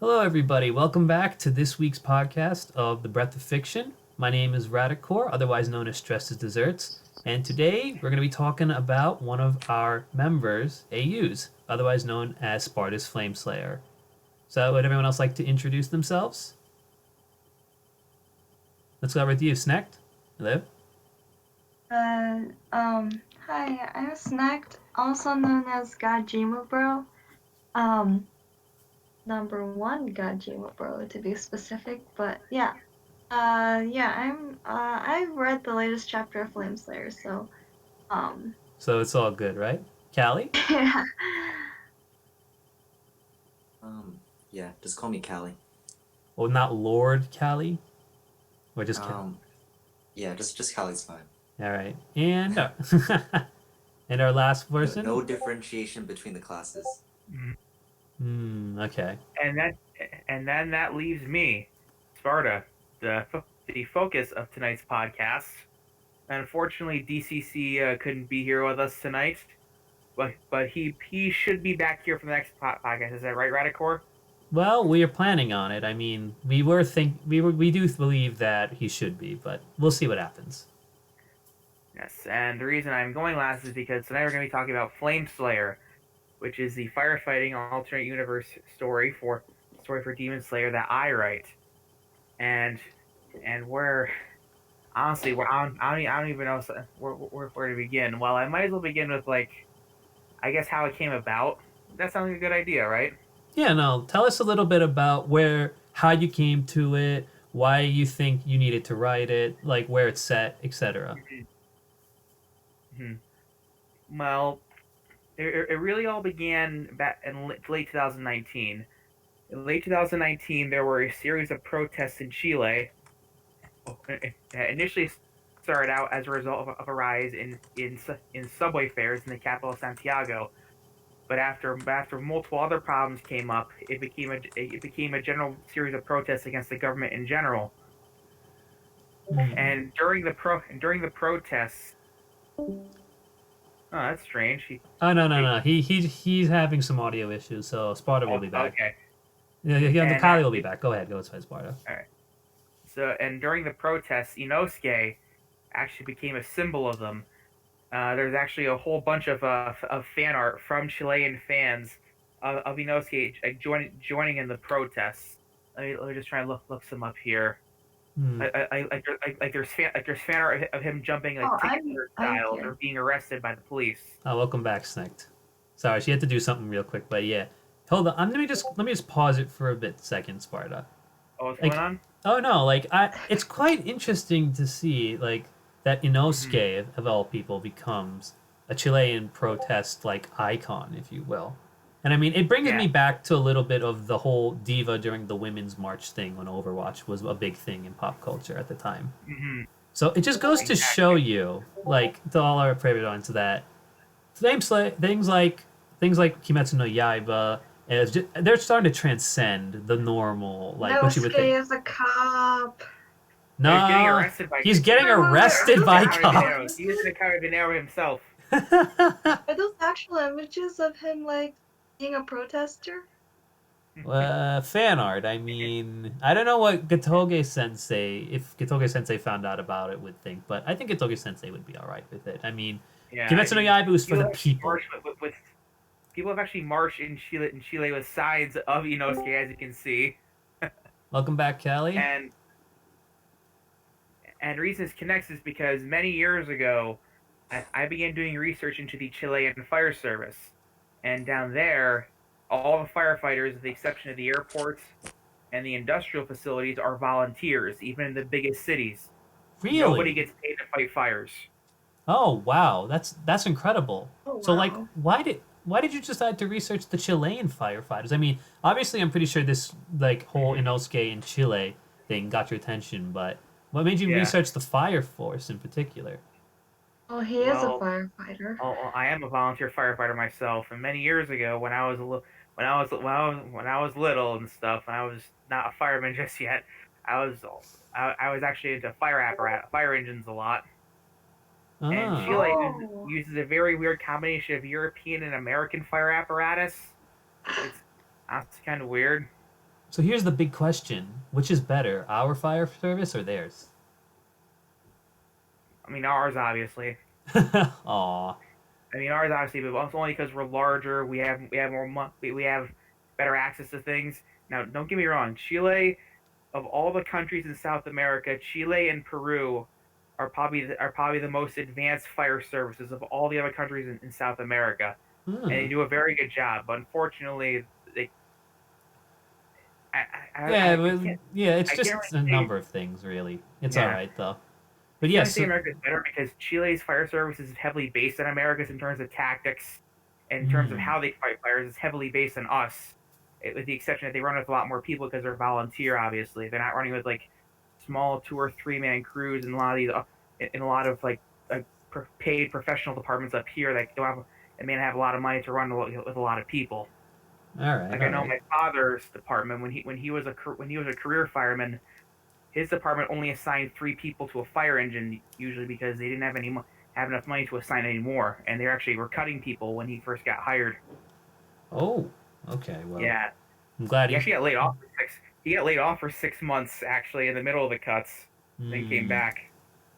Hello, everybody. Welcome back to this week's podcast of The Breath of Fiction. My name is Radicor, otherwise known as Stress is Desserts, and today we're going to be talking about one of our members, AUs, otherwise known as Sparta's Flameslayer. So, would everyone else like to introduce themselves? Let's go with you, Snecht. Hello. Hi, I'm Snacked, also known as Gajima Bro. Um, number one Gajima Bro to be specific, but yeah. I've read the latest chapter of Flameslayer, so, um, So it's all good, right? Callie? yeah. Um, yeah, just call me Callie. Well, not Lord Callie, or just Callie. Yeah, just Callie's fine. All right, and and our last person. No differentiation between the classes. Okay. And then that leaves me, Sparta, the focus of tonight's podcast. Unfortunately, DCC couldn't be here with us tonight, but he should be back here for the next podcast. Is that right, Radicor? Well, we are planning on it. I mean, we do believe that he should be, but we'll see what happens. Yes, and the reason I'm going last is because tonight we're going to be talking about Flameslayer, which is the firefighting alternate universe story for Demon Slayer that I write, and where honestly, I don't even know where to begin. Well, I might as well begin with I guess how it came about. That sounds like a good idea, right? Yeah, no. Tell us a little bit about how you came to it, why you think you needed to write it, like where it's set, etc. Well, it really all began back in late 2019. In late 2019, there were a series of protests in Chile. Initially started out as a result of a rise in subway fares in the capital of Santiago, but after multiple other problems came up, it became a general series of protests against the government in general. And during the protests, oh, that's strange. No. He's having some audio issues, so Sparta will be back. Okay. Yeah, Kali will be back. Go ahead, go with Sparta. All right. So, and during the protests, Inosuke actually became a symbol of them. There's actually a whole bunch of fan art from Chilean fans of Inosuke joining in the protests. Let me just try and look some up here. There's fan art of him jumping ticket styles or being arrested by the police. Oh, welcome back, Snecht. Sorry, she had to do something real quick, but yeah. Hold on, let me just pause it for a second, Sparta. Oh, what's going on? Oh no, it's quite interesting to see that Inosuke of all people becomes a Chilean protest icon, if you will. And I mean, it brings me back to a little bit of the whole diva during the Women's March thing when Overwatch was a big thing in pop culture at the time. So it just goes to show you, to all our favorite audience, that things like Kimetsu no Yaiba, they're starting to transcend the normal, what you would think. is a cop. No, he's getting arrested by cops. He is the Carabinero himself. Are those actual images of him, being a protester? Fan art. I mean, I don't know what Gatoge Sensei, if Gatoge Sensei found out about it, would think, but I think Gatoge Sensei would be alright with it. I mean, Kimetsu no Yaiba was for the people. People have actually marched in Chile with signs of Inosuke, as you can see. Welcome back, Kelly. And reason this connects is because many years ago, I began doing research into the Chilean fire service. And down there, all the firefighters, with the exception of the airports and the industrial facilities, are volunteers, even in the biggest cities. Really? Nobody gets paid to fight fires. Oh, wow. That's incredible. Oh, wow. So, why did you decide to research the Chilean firefighters? I mean, obviously, I'm pretty sure this, whole Inosuke in Chile thing got your attention, but what made you research the fire force in particular? Oh, he is a firefighter. Oh, I am a volunteer firefighter myself, and many years ago, when I was little and stuff, and I was not a fireman just yet, I was actually into fire engines a lot. And Chile uses a very weird combination of European and American fire apparatus. It's kind of weird. So here's the big question: which is better, our fire service or theirs? I mean, ours obviously. Aw. I mean, ours obviously, but it's only because we're larger. We have more we have better access to things. Now, don't get me wrong. Chile, of all the countries in South America, Chile and Peru are probably the most advanced fire services of all the other countries in South America, and they Hmm. do a very good job. But unfortunately, they Yeah, I but, can't yeah, it's I can't just really a say number of things, really. It's all yeah. right though. I But can't really yes, say America's better because Chile's fire service is heavily based on America's in terms of tactics, and in terms of hmm, how they fight fires. It's heavily based on us, with the exception that they run with a lot more people because they're volunteer. Obviously, they're not running with like small 2 or 3 man crews and a lot of these, in a lot of like paid professional departments up here that don't have and may not have a lot of money to run with a lot of people. all right, Like I all know right. my father's department when he was a career fireman, his department only assigned 3 people to a fire engine, usually because they didn't have enough money to assign any more, and they actually were cutting people when he first got hired. Oh, okay. Well, Yeah, I'm glad he he's. actually got laid off for six. He got laid off for 6 months actually in the middle of the cuts, then came Hmm. back.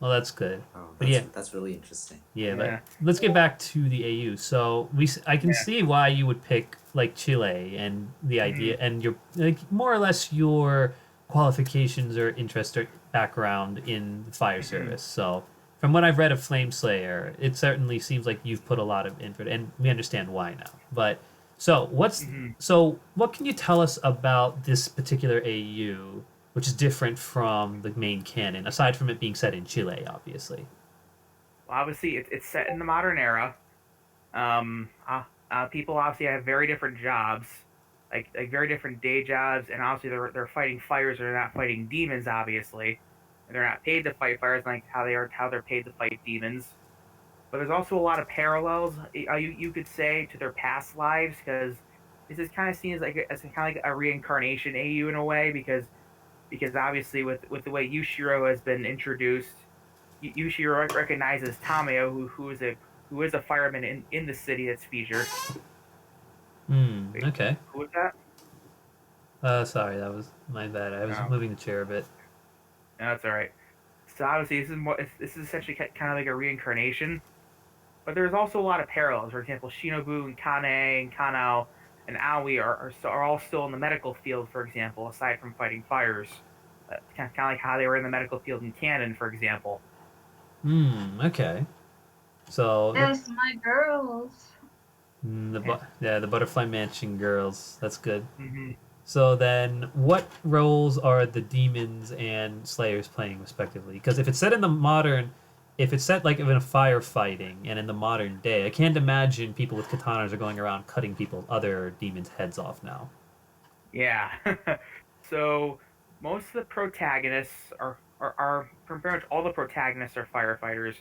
Well, that's good. Oh, But yeah, that's really interesting. yeah. But Yeah. let's get back to the AU. So I can Yeah. see why you would pick like Chile and the Mhm. idea and your like more or less your qualifications or interest or background in the fire Mhm. service. So from what I've read of Flame Slayer, it certainly seems like you've put a lot of input, and we understand why now. But so Mhm. what can you tell us about this particular AU, which is different from the main canon, aside from it being set in Chile, obviously? Well, obviously, it's set in the modern era. People obviously have very different jobs, like very different day jobs, and obviously they're fighting fires. They're not fighting demons, obviously. And they're not paid to fight fires like how they're paid to fight demons. But there's also a lot of parallels, you could say, to their past lives because this is kind of seen as kind of like a reincarnation AU in a way because obviously with the way Yushiro has been introduced, Yushiro recognizes Tameo, who is a fireman in the city that's featured. Hmm. Wait, Okay. who was that? Sorry, that was my bad. I was No, moving the chair a bit. no, that's all right. So obviously, this is essentially kind of like a reincarnation, but there's also a lot of parallels. For example, Shinobu and Kane and Kanao and Aoi are all still in the medical field, for example, aside from fighting fires. Kind of like how they were in the medical field in canon, for example. Hmm. Okay. So Yes, my girls. Yeah. yeah, the Butterfly Mansion girls. That's good. hmm So then, what roles are the demons and slayers playing respectively? Because if it's set like in a firefighting and in the modern day, I can't imagine people with katanas are going around cutting other demons' heads off now. Yeah. So most of the protagonists are pretty much all the protagonists are firefighters.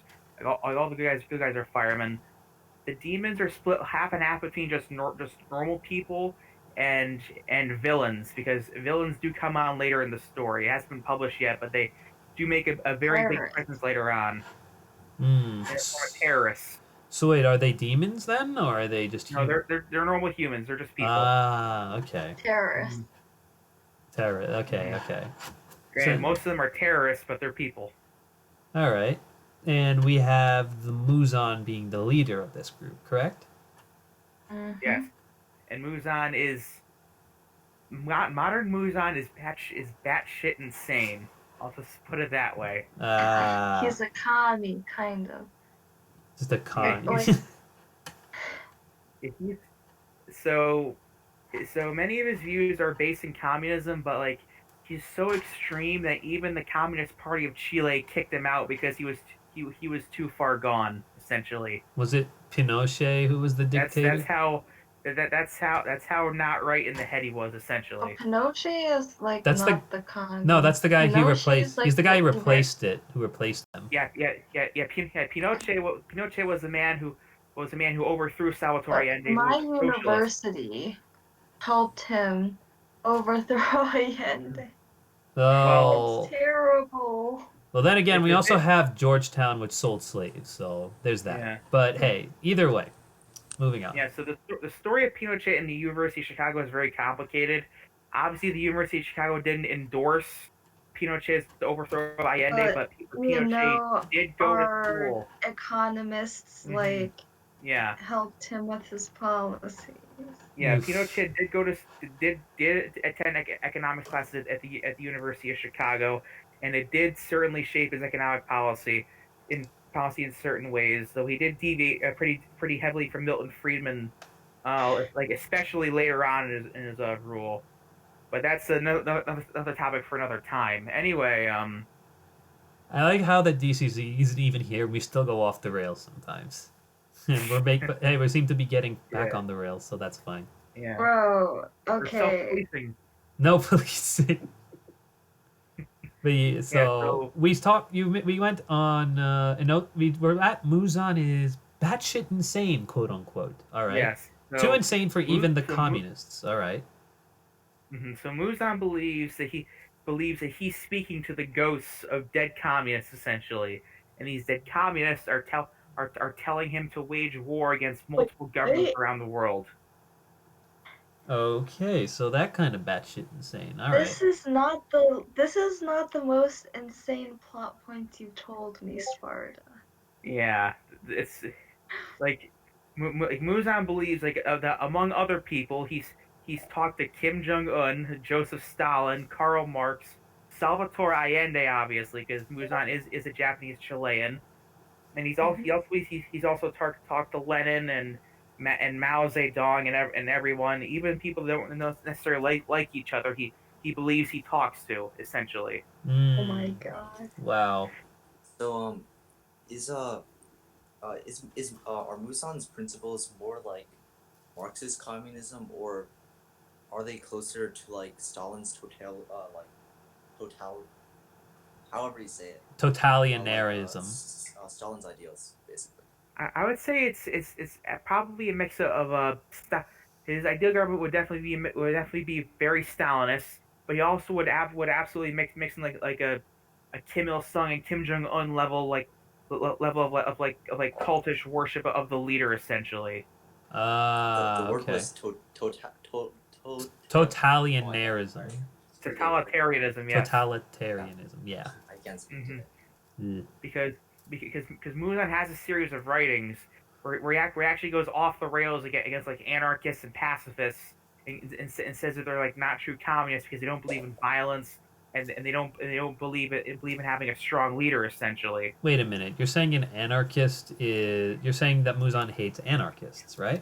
All the good guys are firemen. The demons are split half and half between just normal people and villains because villains do come on later in the story. It hasn't been published yet, but they do make a very big Terrorists. presence later on. Hmm. They're more terrorists. So wait, are they demons then, or are they just No, human? they're normal humans. They're just people. Ah, okay. Terrorists. Mhm. Terror. Okay, Mhm. okay. Granted, So, most of them are terrorists, but they're people. all right. And we have the Muzan being the leader of this group, correct? Yes. Mm-hmm. And Muzan is modern Muzan is batshit insane. I'll just put it that way. Ah, He's a commie, kind of. just a Yeah, con. Like, he's so many of his views are based in communism, but like he's so extreme that even the Communist Party of Chile kicked him out because he was too far gone. Essentially, Was it Pinochet who was the that's dictator? how that's how not right in the head he was. oh, Essentially, Pinochet is like That's the not the no, commie. that's the guy he Pinochet is replaced. He's like the guy who the replaced it. Who replaced them? yeah. Pinochet was the man who overthrew Salvatore but Allende, who my was a socialist. university helped him overthrow Allende. Well, It's Oh, terrible. well. Then again, it's we a also bit have Georgetown, which sold slaves. So there's that. yeah. But hey, either way, moving on. Yeah, so the story of Pinochet in the University of Chicago is very complicated. Obviously, the University of Chicago didn't endorse Pinochet's overthrow of Allende, But but we Pinochet know did go to our school. economists Hmm. like Yeah, helped him with his policies. yeah. Pinochet did go to did attend economics classes at the University of Chicago, and it did certainly shape his economic policy in certain ways. Though he did deviate pretty heavily from Milton Friedman, like especially later on in his rule. But that's another topic for another time. Anyway, I like how the DCZ isn't even here. We still go off the rails sometimes, and hey, we seem to be getting back yeah, on the rails, so that's fine. yeah. Bro, For okay. self-policing. No policing. Yeah, So so we talked. We went on. We were at Muzan is batshit insane, quote unquote. All right, yes, too so insane for even the communists. All right. So Muzan believes that he's speaking to the ghosts of dead communists essentially, and these dead communists are telling him to wage war against multiple governments Wait, around the world. Okay, so that kind of batshit insane. All right. this is not the most insane plot point you told me, Sparta. Yeah, it's like like Muzan believes that among other people he's talked to Kim Jong Un, Joseph Stalin, Karl Marx, Salvatore Allende, obviously because Muzan is a Japanese Chilean, and he's also talked to Lenin and Mao Zedong and everyone, even people that don't necessarily like each other. He believes he talks to essentially. Oh my Mm, god. wow. So is are Musan's principles more like Marxist communism, or are they closer to like Stalin's total, however you say it, Totalitarianism. Stalin's ideals, basically. I would say it's probably a mix of his ideal government would definitely be very Stalinist, but he also would absolutely mix in like a Kim Il Sung and Kim Jong Un level level of like cultish worship of the leader essentially. The Ah, word okay. was to oh, I know. All Totalitarianism. right. Forgive me. Totalitarianism, yes. Yeah, Totalitarianism. Yeah. I can't speak Hmm. today. Mm. Because Muzan has a series of writings where he actually goes off the rails against like anarchists and pacifists and says that they're like not true communists because they don't believe in violence and they don't believe in having a strong leader essentially. Wait a minute. You're saying an anarchist is. You're saying that Muzan hates anarchists, right?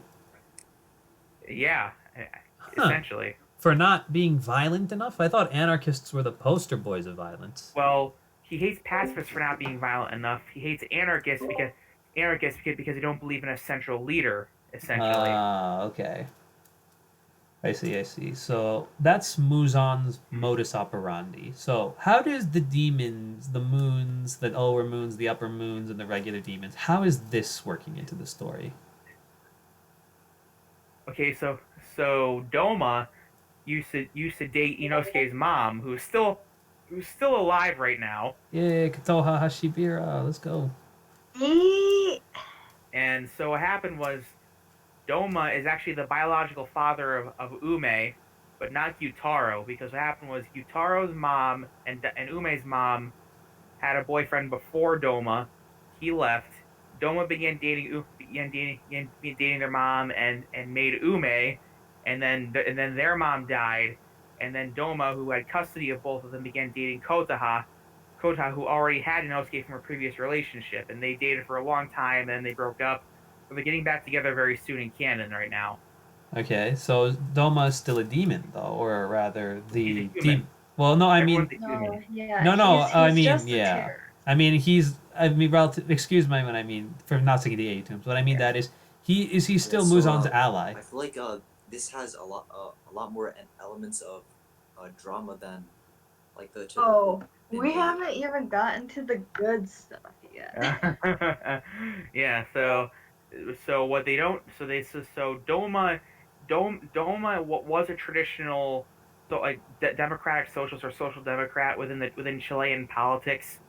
Yeah, Huh. essentially. For not being violent enough? I thought anarchists were the poster boys of violence. Well, he hates pacifists for not being violent enough. He hates anarchists because they don't believe in a central leader essentially. Ah, okay. I see, I see. So that's Muzan's modus operandi. So how does the demons, the moons, the lower moons, the upper moons, and the regular demons, how is this working into the story? Okay, so Doma used to date Inosuke's mom, who's still alive right now. Yeah, Katoha Hashibira, let's go. Eee! And so what happened was Doma is actually the biological father of Ume, but not Gyutaro, because what happened was Gyutaro's mom and Ume's mom had a boyfriend before Doma. He left. Doma began dating their mom and made Ume, and then their mom died, and then Doma, who had custody of both of them, began dating Kota, who already had Inosuke from a previous relationship, and they dated for a long time, and then they broke up. But they're getting back together very soon in canon right now. Okay, so Doma is still a demon, though, or rather, He's a the human. demon. Well, no, I mean, Everyone's a No, human. yeah, no, I he's mean, just a yeah. terror. I mean, relative, excuse me when I mean, for not saying the A terms, what I mean Yeah. that is, he's Yeah, still so Muzan's ally. I feel like this has a lot more elements of drama than like the Oh, typical we anime. haven't even gotten to the good stuff yet. Yeah. So what they don't. So Doma was a traditional, so like democratic socialist or social democrat within Chilean politics.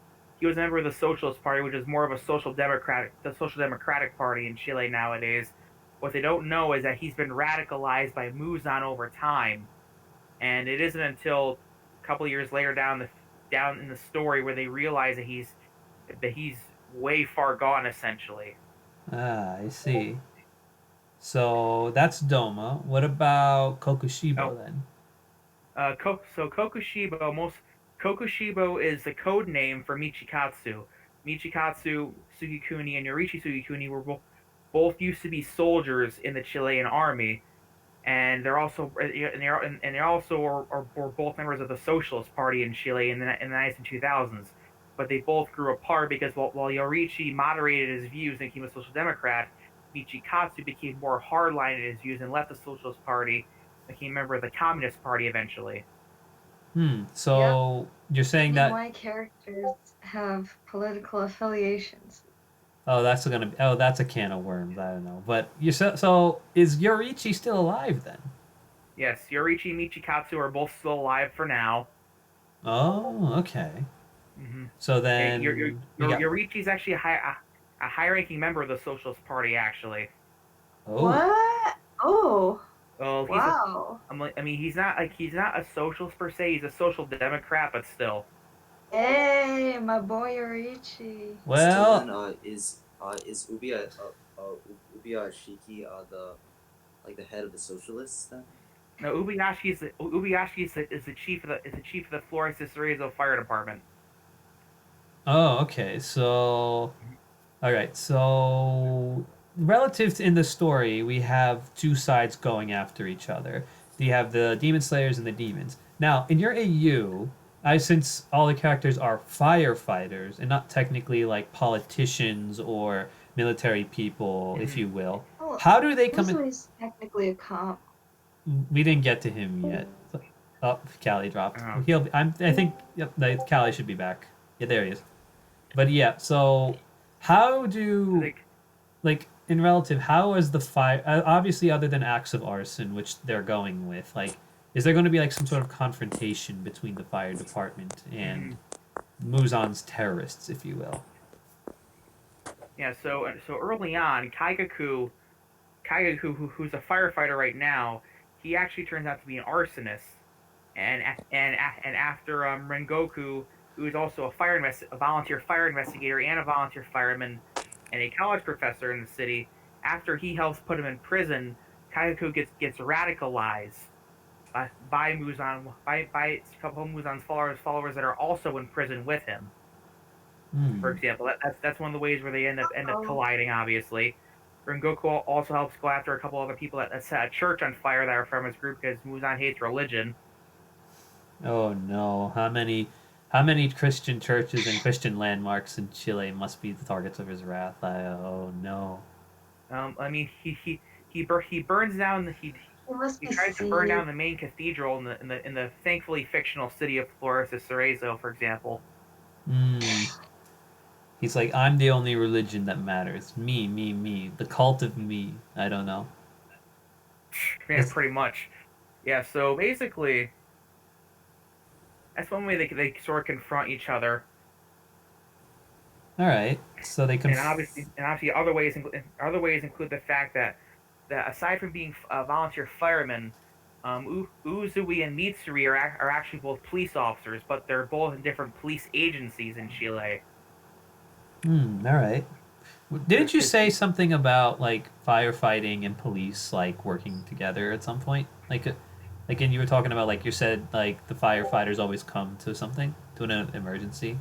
He was a member of the Socialist Party, which is more of the social democratic party in Chile nowadays. What they don't know is that he's been radicalized by Muzan over time, and it isn't until a couple years later down in the story where they realize that he's way far gone essentially. Ah, I see. So that's Doma. What about Oh, Kokushibo then? So Kokushibo is the code name for Michikatsu. Michikatsu Sugikuni and Yorichi Sugikuni were both used to be soldiers in the Chilean army, and they also were both members of the Socialist Party in Chile in the 2000s. But they both grew apart because while Yorichi moderated his views and became a social democrat, Michikatsu became more hardline in his views and left the Socialist Party, became a member of the Communist Party eventually. Yep. So you're saying Me and that my characters have political affiliations. that's a can of worms. I don't know. But you so is Yorichi still alive then? Yes, Yorichi and Michikatsu are both still alive for now. Oh, okay. Hmm. So And then we got Yorichi's actually a high-ranking member of the Socialist Party, actually. oh What? Oh, Well, wow. I mean, he's not a socialist per se. He's a social democrat, but still. Hey, my boy Yorichi. So then, well is Ubiya Shiki the head of the socialists then? No, Ubiyashi is the chief of the Flores Cerezo Fire Department. oh okay. So all right. So relative to in the story, we have two sides going after each other. You have the demon slayers and the demons. Now, in your AU, since all the characters are firefighters and not technically like politicians or military people, if Mhm. you will, Oh, how do they come in? Uzo is technically a cop. We didn't get to him yet. Oh, Callie dropped. Oh. I think. Yep. Callie should be back. Yeah, there he is. But yeah. So, how do Like, like in relative? How is the fire? Obviously, other than acts of arson, which they're going with, like, is there going to be like some sort of confrontation between the fire department and mhm. Muzan's terrorists, if you will? Yeah. So early on, who's a firefighter right now, he actually turns out to be an arsonist. And after Rengoku, who is also a volunteer fire investigator and a volunteer fireman, and a college professor in the city, after he helps put him in prison, Kayaku gets radicalized by Muzan by a couple of Muzan's followers that are also in prison with him. For Hmm. example, that's one of the ways where they end up Oh, colliding. Obviously, Rengoku also helps go after a couple other people that set a church on fire that are from his group because Muzan hates religion. Oh no! How many Christian churches and Christian landmarks in Chile must be the targets of his wrath? Oh no! I mean, he burns down it must he be tries to burn C. down the main cathedral in the thankfully fictional city of Flores de Cerezo, for example. Hmm. He's like, I'm the only religion that matters. Me, me, me. The cult of me. I don't know. Yeah, It's pretty much. Yeah, so basically, that's one way they sort of confront each other, all right. So they and conf. obviously other ways include the fact that aside from being volunteer firemen, Uzui and Mitsuri are actually both police officers, but they're both in different police agencies in Chile. All right. Didn't you Because say something about like firefighting and police like working together at some point? And you were talking about like you said like the firefighters always come to something to an emergency.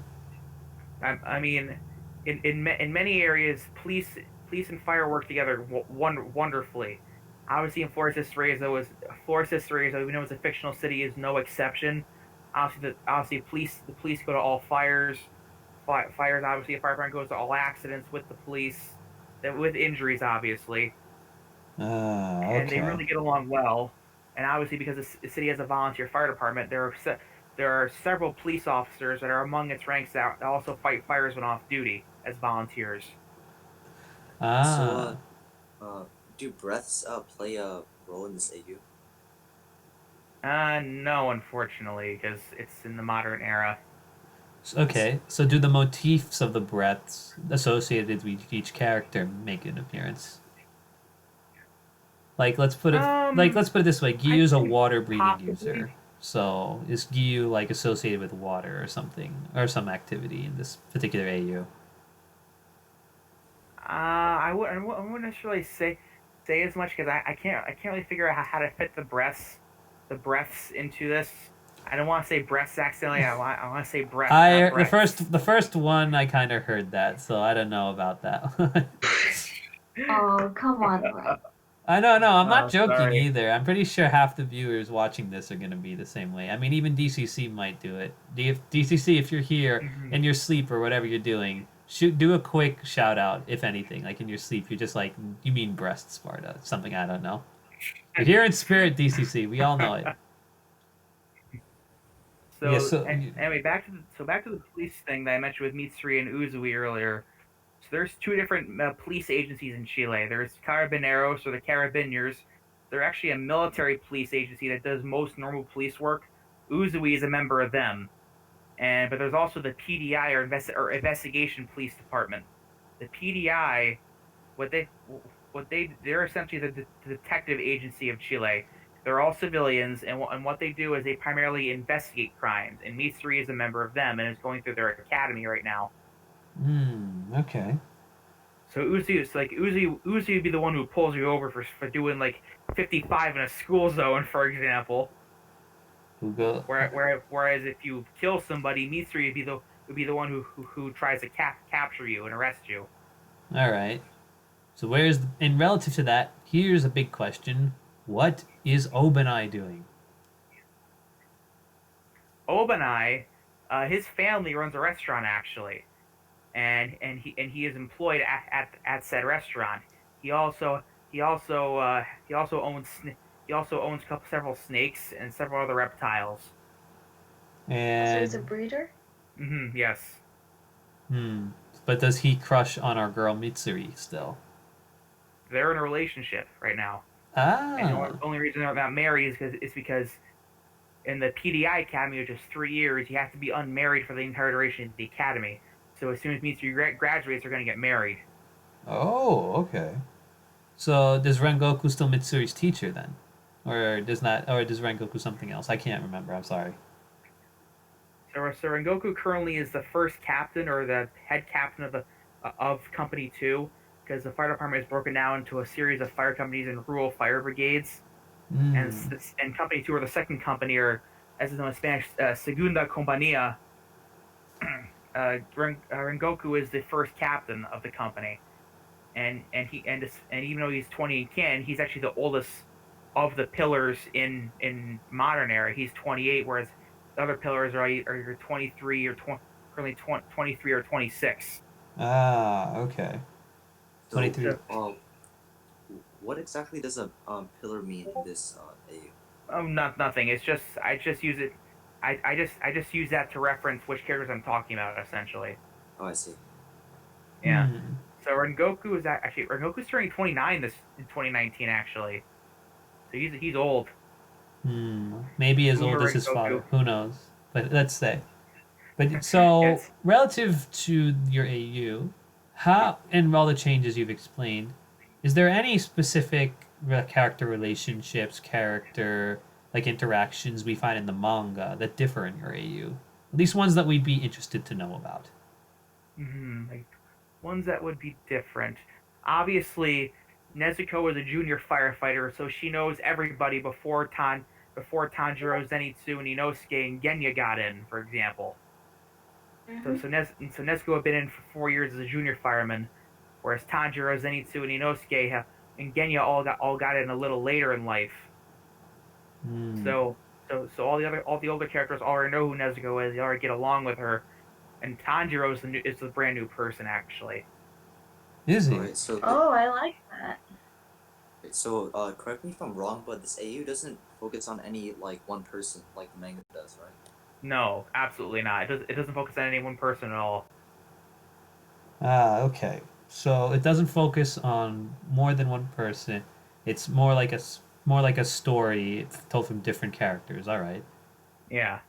I mean, in many areas, police and fire work together wonderfully. Obviously, in Flores Cerezo, even though it's a fictional city, is no exception. Obviously, the police go to all fires. Fires, obviously, a fire department goes to all accidents with the police, with injuries, obviously, and they Okay. really get along well. And obviously, because the city has a volunteer fire department, there are several police officers that are among its ranks that also fight fires when off duty as volunteers. So Ah. do breaths play a role in this AU? No, unfortunately, because it's in the modern era. I see. Okay. So do the motifs of the breaths associated with each character make an appearance? Like let's put it Um, this way. I'd Gyu's a say water breathing possibly. user. So is Gyu like associated with water or something, or some activity in this particular AU? I wouldn't necessarily say as much because I can't really figure out how to fit the breaths into this. I don't want to say breaths accidentally. I want to say breath, not The breaths. first one I kind of heard that, so I don't know about that. Oh, come on, Ryan. I know, no, I'm not Oh, joking sorry. either. I'm pretty sure half the viewers watching this are going to be the same way. I mean, even DCC might do it. DCC, if you're here Mhm. in your sleep or whatever you're doing, do a quick shout out, if anything. Like in your sleep, you're just like, you mean breast, Sparta. Something I don't know. You're here in spirit, DCC. We all know it. Yeah, So anyway, back to the police thing that I mentioned with Mitsuri and Uzui earlier. So there's two different police agencies in Chile. There's Carabineros or the Carabiniers. They're actually a military police agency that does most normal police work. Uzui is a member of them, but there's also the PDI or Investigation Police Department. The PDI, what they they're essentially the detective agency of Chile. They're all civilians, and what they do is they primarily investigate crimes. And Mitsuri is a member of them and is going through their academy right now. Okay. So Uzi would be the one who pulls you over for doing like 55 in a school zone, for example. Who go? Whereas if you kill somebody, Mitsuri would be the one who tries to capture you and arrest you. All right. So in relative to that, here's a big question. What is Obanai doing? Obanai, his family runs a restaurant actually, and he is employed at said restaurant. He also he also owns several snakes and several other reptiles. So he's a And breeder? Yes. hmm, but does he crush on our girl Mitsuri still? They're in a relationship right now, and the Ah. only reason they're not married is because in the PDI Academy, which is 3 years, you have to be unmarried for the entire duration of the academy. So as soon as Mitsuri graduates, they're going to get married. Oh, okay. So does Rengoku still Mitsuri's teacher then? Or does not or does Rengoku something else? I can't remember, I'm sorry. So Rengoku currently is the first captain or the head captain of Company Two, because the fire department is broken down into a series of fire companies and rural fire brigades, and Hmm. Company Two or the second company, or as it's known in Spanish, Segunda Compañía. Rengoku is the first captain of the company, and even though he's 20 and can, he's actually the oldest of the pillars in modern era. He's 28, whereas the other pillars are 23 or currently 23 or 26. Ah, okay. So, 23. So what exactly does a pillar mean in this AU? not nothing. It's just I just use it. I just use that to reference which characters I'm talking about essentially. Oh, I see. Yeah. Hmm. So Rengoku's turning 29 this in 2019 actually. So he's old. Maybe as old Boomer as his Rengoku. father. Who knows? But let's say. But so Yes. relative to your AU, how and all the changes you've explained, is there any specific character relationships, character like interactions we find in the manga that differ in your AU? At least ones that we'd be interested to know about. Like ones that would be different. Obviously, Nezuko is a junior firefighter, so she knows everybody before Tanjiro, Zenitsu, and Inosuke and Genya got in, for example. Mm-hmm. So Nezuko had been in for 4 years as a junior fireman, whereas Tanjiro, Zenitsu, and and Genya all got in a little later in life. Hmm. So so all the older characters already know who Nezuko is. They already get along with her, and Tanjiro is the brand new person actually. Is All he? right. So, Oh, I like that. correct me if I'm wrong, but this AU doesn't focus on any like one person like the manga does, right? No, absolutely not. It doesn't focus on any one person at all. Ah, okay. So it doesn't focus on more than one person. It's more like more like a story told from different characters. All right. Yeah.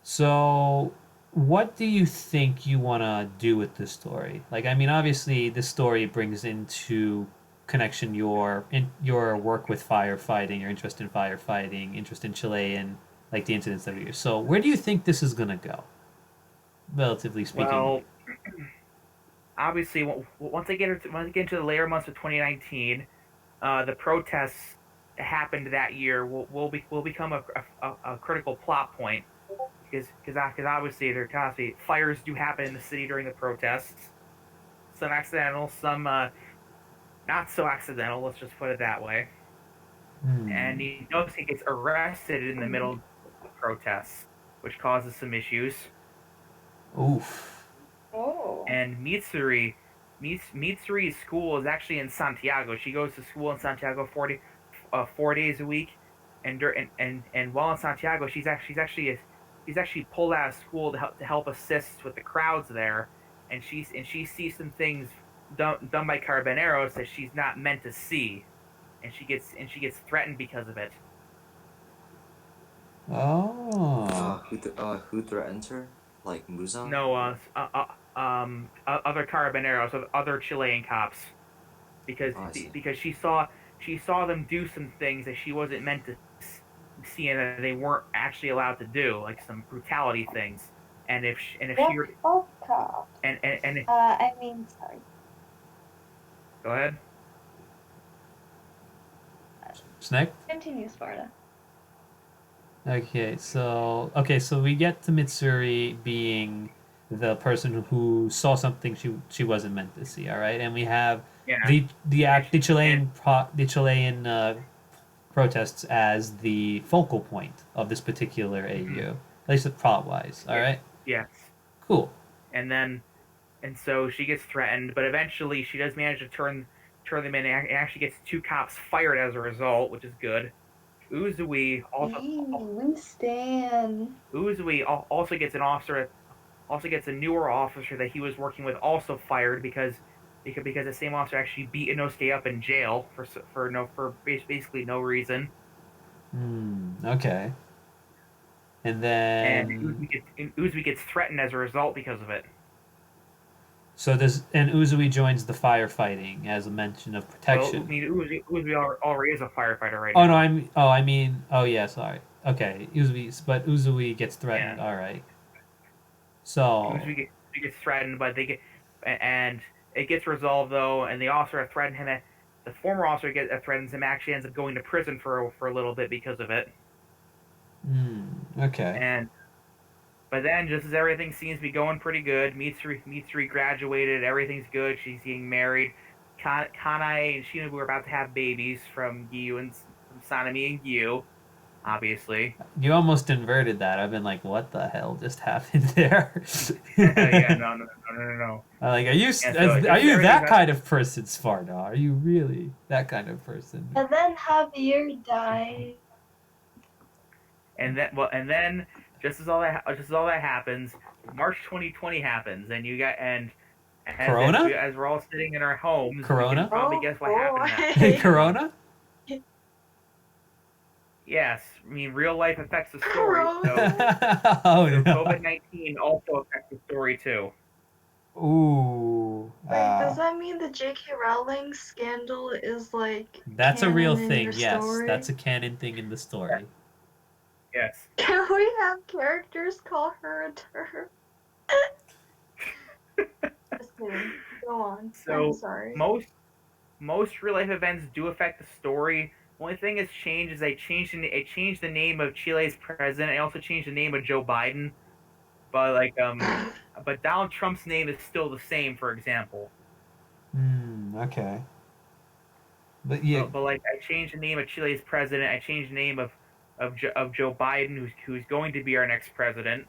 So what do you think you want to do with this story? Like, I mean, obviously, this story brings into connection your work with firefighting, your interest in firefighting, interest in Chilean like the incidents every year. So where do you think this is gonna go, relatively speaking? Well, obviously, once they get into the later months of 2019, the protests that happened that year will become a critical plot point because obviously there constantly fires do happen in the city during the protests. Some accidental, some not so accidental. Let's just put it that way. And Inosuke gets arrested in the middle of the protests, which causes some issues. Oof. Oh. And Mitsuri's school is actually in Santiago. She goes to school in Santiago 4 days a week, and while in Santiago, she's actually pulled out of school to help assist with the crowds there, and she sees some things done by Carabineros that she's not meant to see, and she gets threatened because of it. Oh. Who threatened her? Like Muzan? No, other Carabineros, other Chilean cops, because Oh, I see. because she saw them do some things that she wasn't meant to see and that they weren't actually allowed to do, like some brutality things. And if What she podcast? and I mean, sorry. go ahead. Snake? Continue, Sparta. Okay, so we get to Mitsuri being the person who saw something she wasn't meant to see. All right, and we have Yeah. the Chilean protests as the focal point of this particular AU, at least plot wise. All right, Yes. cool. And so she gets threatened, but eventually she does manage to turn them in, and actually gets 2 cops fired as a result, which is good. Uzui We stand. also gets an officer, also gets a newer officer that he was working with also fired because the same officer actually beat Inosuke up in jail for basically no reason. Okay. And then Uzui gets threatened as a result because of it. so Uzui joins the firefighting as a mention of protection. Well, I mean, Uzui already is a firefighter right Oh now. no, oh yeah, sorry. Okay, Uzui gets threatened. Yeah. All right. So Uzui gets threatened, but and it gets resolved though, and the officer that threatened him, the former officer threatens him, actually ends up going to prison for a little bit because of it. okay. And but then, just as everything seems to be going pretty good, Mitsuri graduated, everything's good, she's getting married. Kanai and Shinobu are about to have babies from Giyu and from Sanemi and Giyu, obviously. You almost inverted that. I've been like, what the hell just happened there? Yeah, no. Like, are Yeah, are you that kind of person, Sparta? Are you really that kind of person? And then Javier died. And then just as all that happens, March 2020 happens, and you got and Corona? as we're all sitting in our homes, Corona? we can probably guess what happened next. Corona? Yes, I mean real life affects the story. So, Oh no. COVID-19 also affects the story too. Ooh. Wait, does that mean the J.K. Rowling scandal is like That's a real canon in thing, your yes. story? That's a canon thing in the story. Yes. Can we have characters call her a turd? Just kidding. Go on. So I'm sorry. most real life events do affect the story. Only thing that's changed is it changed the name of Chile's president. It also changed the name of Joe Biden. But but Donald Trump's name is still the same, for example. Okay. But yeah. But like I changed the name of Chile's president. I changed the name of Joe Biden, who's going to be our next president.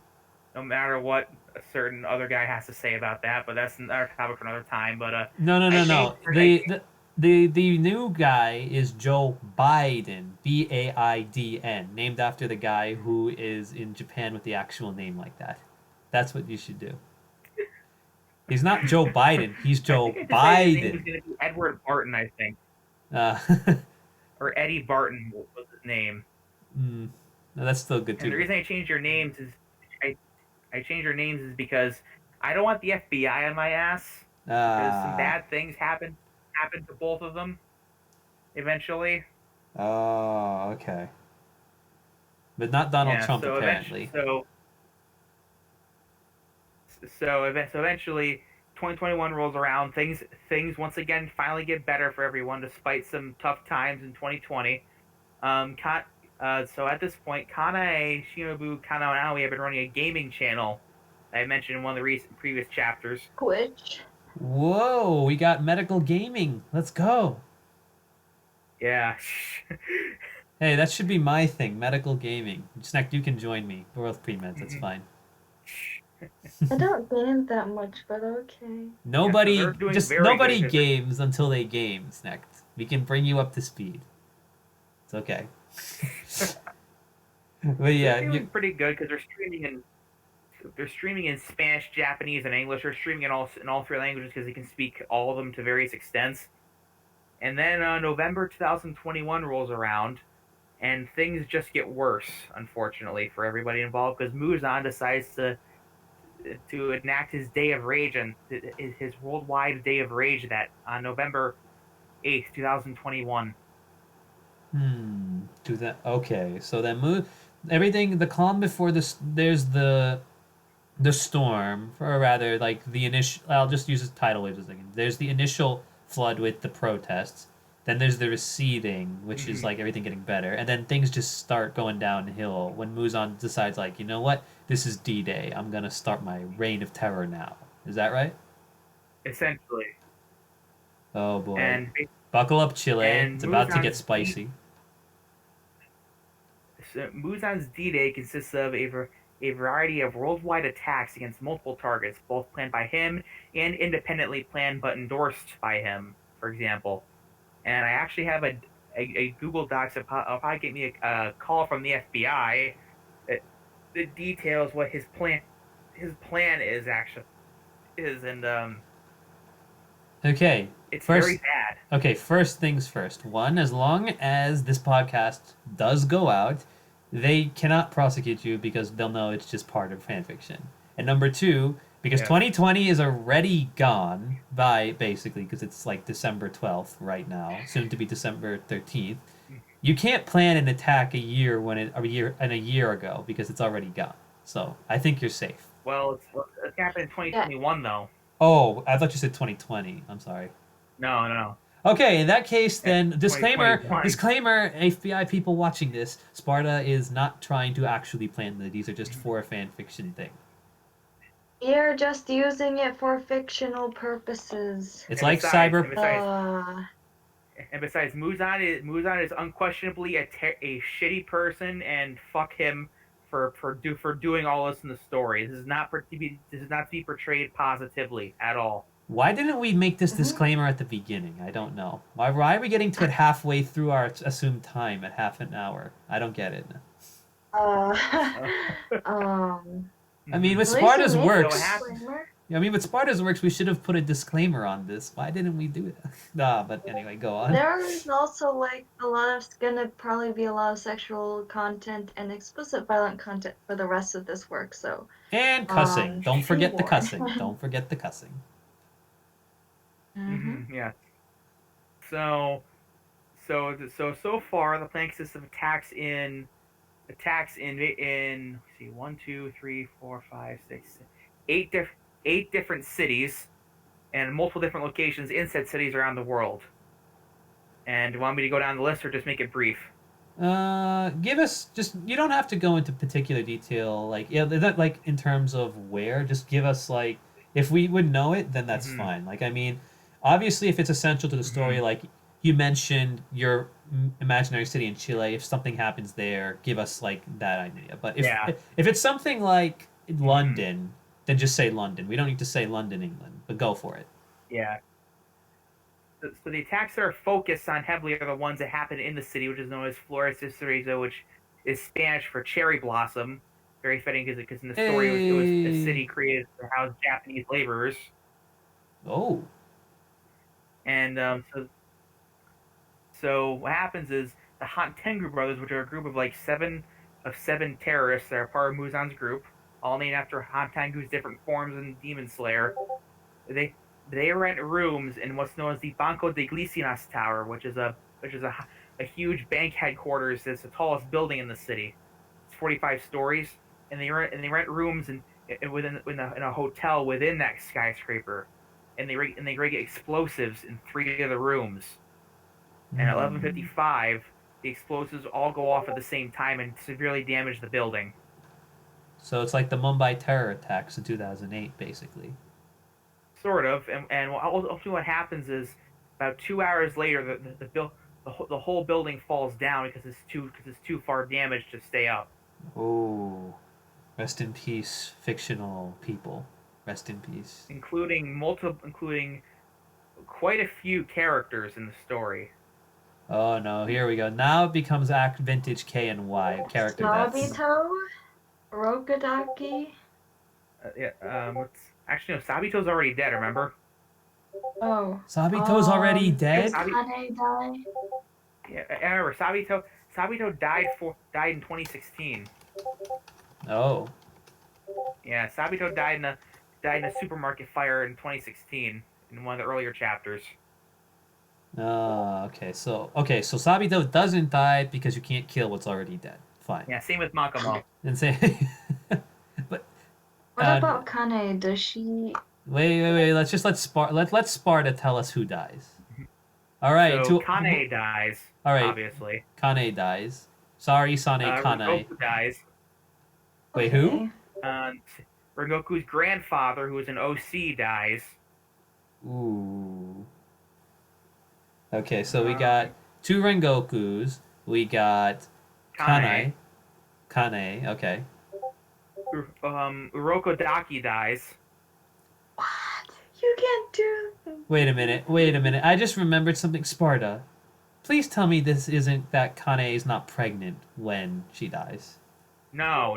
No matter what a certain other guy has to say about that, but that's another topic for another time. But No. The new guy is Joe Biden, Baidn, named after the guy who is in Japan with the actual name like that. That's what you should do. He's not Joe Biden. He's Joe His name is Biden. going to be Edward Barton, I think, Uh, or Eddie Barton was his name. no, that's still good And the too. reason I changed your names is I changed your names is because I don't want the FBI on my ass. Because some bad things happen to both of them eventually. Oh, okay. but not Donald Yeah. Trump So apparently. eventually, 2021 rolls around. Things once again finally get better for everyone, despite some tough times in 2020. So at this point, Kanae Shinobu Kananawi have been running a gaming channel I mentioned in one of the previous chapters. Twitch. Whoa, we got medical gaming. Let's go. Yeah. Hey, that should be my thing, medical gaming. Snack, you can join me. We're both pre-meds, that's fine. I don't game that much, but okay. Nobody, they're doing just very nobody good. games until they game, Snack. We can bring you up to speed. It's okay. But yeah, They're doing pretty good because they're streaming in Spanish, Japanese, and English. They're streaming in all three languages because they can speak all of them to various extents. And then November 2021 rolls around, and things just get worse, unfortunately, for everybody involved, because Muzan decides to enact his Day of Rage and his worldwide Day of Rage that on November 8th, 2021. Do that. Okay, so then everything, the calm before this, there's the storm, or rather, like the initial. I'll just use the tidal waves as a second. There's the initial flood with the protests. Then there's the receding, which is like everything getting better, and then things just start going downhill when Muzan decides, like, you know what, this is D-Day. I'm gonna start my reign of terror now. Is that right? Essentially. Oh boy. And Buckle up, Chile. and It's about to get Muzan's spicy. Muzan's D-Day consists of a variety of worldwide attacks against multiple targets, both planned by him and independently planned but endorsed by him, for example. And I actually have a Google Docs if I get me a call from the FBI that details what his plan is, and Okay. it's First, very bad. okay, first things first. One, as long as this podcast does go out, they cannot prosecute you because they'll know it's just part of fan fiction. And number two, because 2020 is already gone by basically, because it's like December 12th right now, soon to be December 13th. You can't plan an attack a year ago because it's already gone. So I think you're safe. Well, it's happened in 2021 though. Oh, I thought you said 2020. I'm sorry. No. Okay, in that case, then disclaimer, 2021. FBI people watching this, Sparta is not trying to actually plan these are just for a fan fiction thing. You're just using it for fictional purposes. It's And like besides- cyber. And besides, Muzan is unquestionably a shitty person, and fuck him for doing all this in the story. This is not to be portrayed positively at all. Why didn't we make this disclaimer at the beginning? I don't know. Why are we getting to it halfway through our assumed time at half an hour? I don't get it. I mean, with At least Sparta's you made works. disclaimer. I mean, with Sparta's works, we should have put a disclaimer on this. Why didn't we do that? Nah, but anyway, go on. There's also like gonna probably be a lot of sexual content and explicit violent content for the rest of this work. So And cussing. Don't forget the sure. cussing. Don't forget the cussing. Yeah. So far the plan consists of attacks in let's see 1, 2, 3, 4, 5, 6, 8 different cities and multiple different locations in said cities around the world. And do you want me to go down the list or just make it brief? Give us you don't have to go into particular detail, like, yeah, that, like, in terms of where, just give us, like, if we would know it, then that's fine. Like, I mean, obviously, if it's essential to the story, like you mentioned your imaginary city in Chile, if something happens there, give us, like, that idea. But if it's something like London, then just say London. We don't need to say London, England, but go for it. Yeah. So the attacks that are focused on heavily are the ones that happen in the city, which is known as Flores de Cerezo, which is Spanish for cherry blossom. Very fitting because in the story it was a city created to house Japanese laborers. Oh. And so what happens is the Tengu brothers, which are a group of like seven terrorists that are part of Muzan's group, all named after Tengu's different forms in Demon Slayer. They rent rooms in what's known as the Banco de Iglesias Tower, which is a huge bank headquarters. It's the tallest building in the city. It's 45 stories, and they rent rooms in a hotel within that skyscraper, and they rig explosives in 3 of the rooms. And at 11:55, the explosives all go off at the same time and severely damage the building. So it's like the Mumbai terror attacks in 2008, basically. Sort of, and ultimately what happens is about 2 hours later, the whole building falls down because it's too far damaged to stay up. Oh, rest in peace, fictional people. Rest in peace. Including quite a few characters in the story. Oh no, here we go. Now it becomes act vintage K and Y character deaths. Sabito, Rokodaki. Actually no, Sabito's already dead. Remember? Oh. Sabito's already Did dead? Kane die? Yeah, I remember Sabito died in 2016. Oh. Yeah, Sabito died in a supermarket fire in 2016 in one of the earlier chapters. Okay. So Sabito doesn't die because you can't kill what's already dead. Fine. Yeah, same with Makomo. And say, but What about Kane? Does she? wait. Let's just let Sparta tell us who dies. All right. So Kane dies. All right. Obviously. Kane dies. Sorry, Sane Kane. Rengoku dies. Wait, who? Rengoku's grandfather, who was an OC, dies. Ooh. Okay, so we got 2 Rengokus. We got Kane. Okay. Urokodaki dies. What? You can't do that. Wait a minute. I just remembered something. Sparta. Please tell me this isn't that Kane is not pregnant when she dies. No.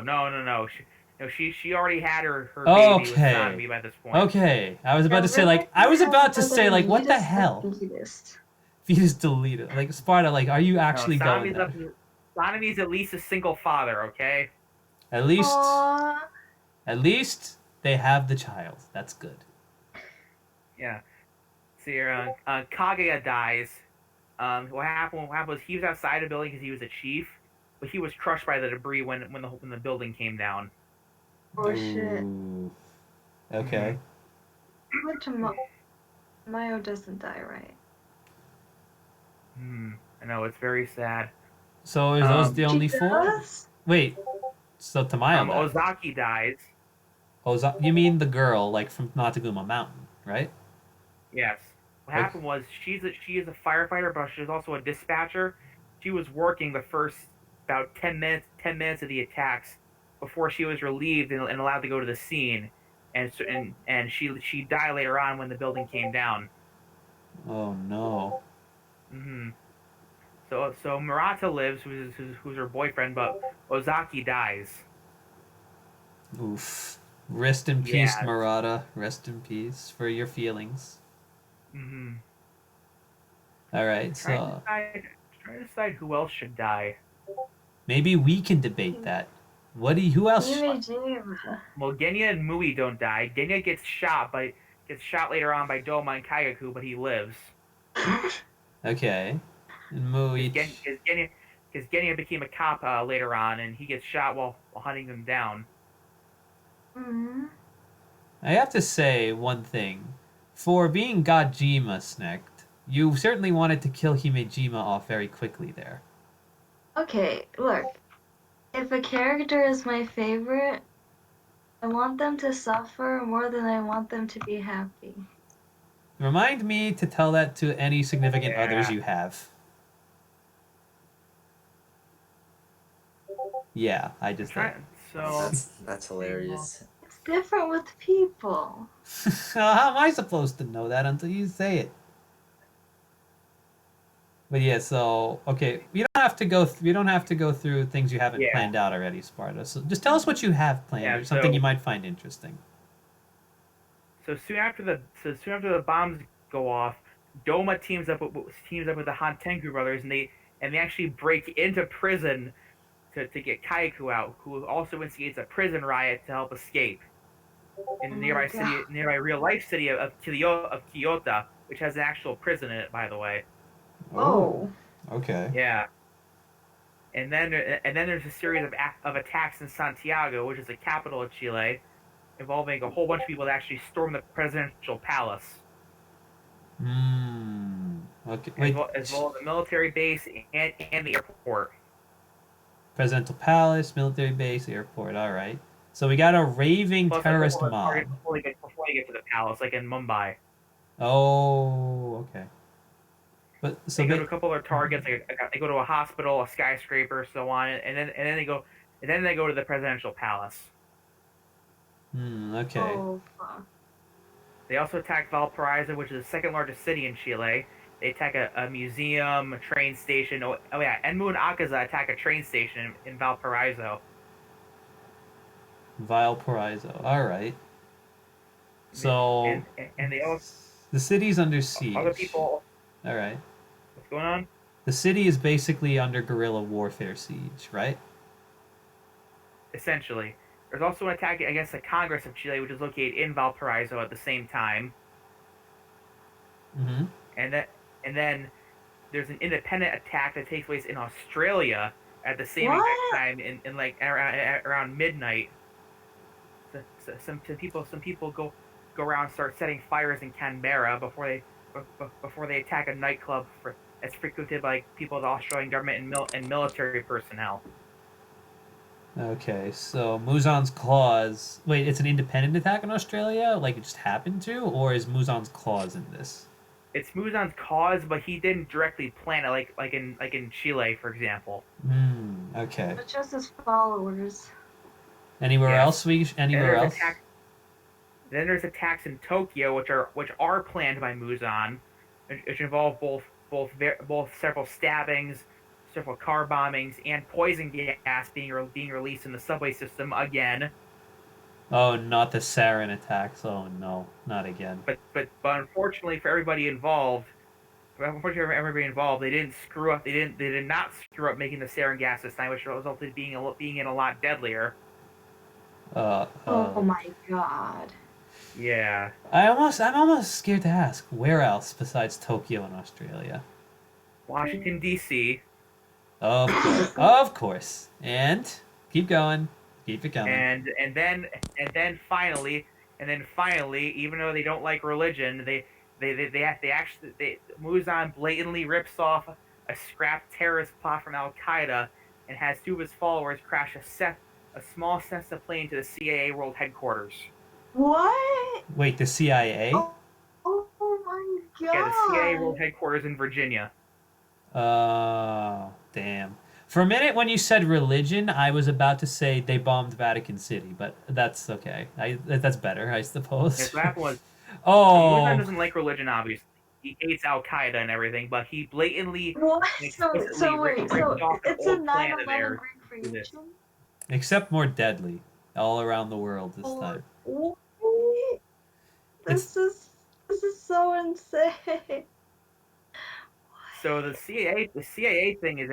She already had her baby with Sanemi by this point. Okay. I was about to say, what the hell? Fetus deleted. Like, Sparta, like, are you actually going there? Sanemi's at least a single father, okay? At least Aww. they have the child. That's good. Yeah. See here, Kaguya dies. What happened was he was outside the building because he was a chief, but he was crushed by the debris when the building came down. Oh shit. Okay. Mayo doesn't die, right? I know, it's very sad. So is those the only 4? Does? Wait. So Tamayo died. Ozaki dies. You mean the girl, like, from Nataguma Mountain, right? Yes. What happened was she is a firefighter, but she's also a dispatcher. She was working the first about 10 minutes of the attacks before she was relieved and allowed to go to the scene, and she died later on when the building came down. Oh no. So Murata lives, who's her boyfriend, but Ozaki dies. Oof. Rest in peace, Murata. Rest in peace for your feelings. All right, so trying to decide who else should die. Maybe we can debate that. Who else? Well, Genya and Mui don't die. Genya gets shot later on by Doma and Kagaku, but he lives. Okay. And Mui. Because Genya became a cop later on, and he gets shot while hunting them down. I have to say one thing. For being Gajima Snect, you certainly wanted to kill Himejima off very quickly there. Okay, look. If a character is my favorite, I want them to suffer more than I want them to be happy. Remind me to tell that to any significant others you have. Yeah, I just thought. So that's hilarious. It's different with people. How am I supposed to know that until you say it? But yeah, so okay, we don't have to go through things you haven't planned out already, Sparta. So just tell us what you have planned, or something you might find interesting. So soon after the bombs go off, Doma teams up with the Hantenku brothers, and they actually break into prison to get Kayaku out, who also instigates a prison riot to help escape in the nearby real life city of Kyoto, which has an actual prison in it, by the way. Oh. Okay. Yeah. And then there's a series of attacks in Santiago, which is the capital of Chile, involving a whole bunch of people that actually stormed the presidential palace, Okay. as Wait. well as the military base and the airport. Presidential Palace, military base, airport. All right. So we got a raving Plus a couple terrorist of mob. targets before you get to the palace, like in Mumbai. Oh, okay. But so They go to a couple of targets. They go to a hospital, a skyscraper, so on, and then they go to the presidential palace. Okay. Oh fuck. They also attack Valparaiso, which is the second largest city in Chile. They attack a museum, a train station. Oh yeah, Enmu and Akaza attack a train station in Valparaiso. Valparaiso. All right. So And they also the city's under other siege. people. All right. What's going on? The city is basically under guerrilla warfare siege, right? Essentially, there's also an attack against the Congress of Chile, which is located in Valparaiso at the same time. Mm-hmm. And then there's an independent attack that takes place in Australia at the same What? exact time in like around midnight. So some people go around and start setting fires in Canberra before they attack a nightclub that's frequented by people of the Australian government and military personnel. Okay, so Muzan's claws. Wait, it's an independent attack in Australia? Like it just happened to? Or is Muzan's claws in this? It's Muzan's cause, but he didn't directly plan it, like in Chile, for example. Okay. But just his followers. Anywhere else? Anywhere else? Then there's attacks in Tokyo, which are planned by Muzan, which involve both several stabbings, several car bombings, and poison gas being released in the subway system again. Oh, not the sarin attacks. Oh no, not again. But unfortunately for everybody involved, they didn't screw up. They did not screw up making the sarin gas this time, which resulted in being a lot deadlier. Oh my god. Yeah. I'm almost scared to ask where else besides Tokyo and Australia. Washington D.C. Of course, of course, and keep going, keep it coming. And then finally, even though they don't like religion, Muzan blatantly rips off a scrap terrorist plot from Al Qaeda and has two of his followers crash a small Cessna plane to the CIA world headquarters. What? Wait, the CIA? Oh my god. Yeah, the CIA world headquarters in Virginia. Damn. For a minute, when you said religion, I was about to say they bombed Vatican City, but that's okay. That's better, I suppose. Yes, what happened was Muzan doesn't like religion, obviously. He hates Al Qaeda and everything, but he blatantly What? So ripped off an it's a old plan of 9/11 theirs. recreation? Except more deadly, all around the world this time. What? This is so insane. So the CIA thing is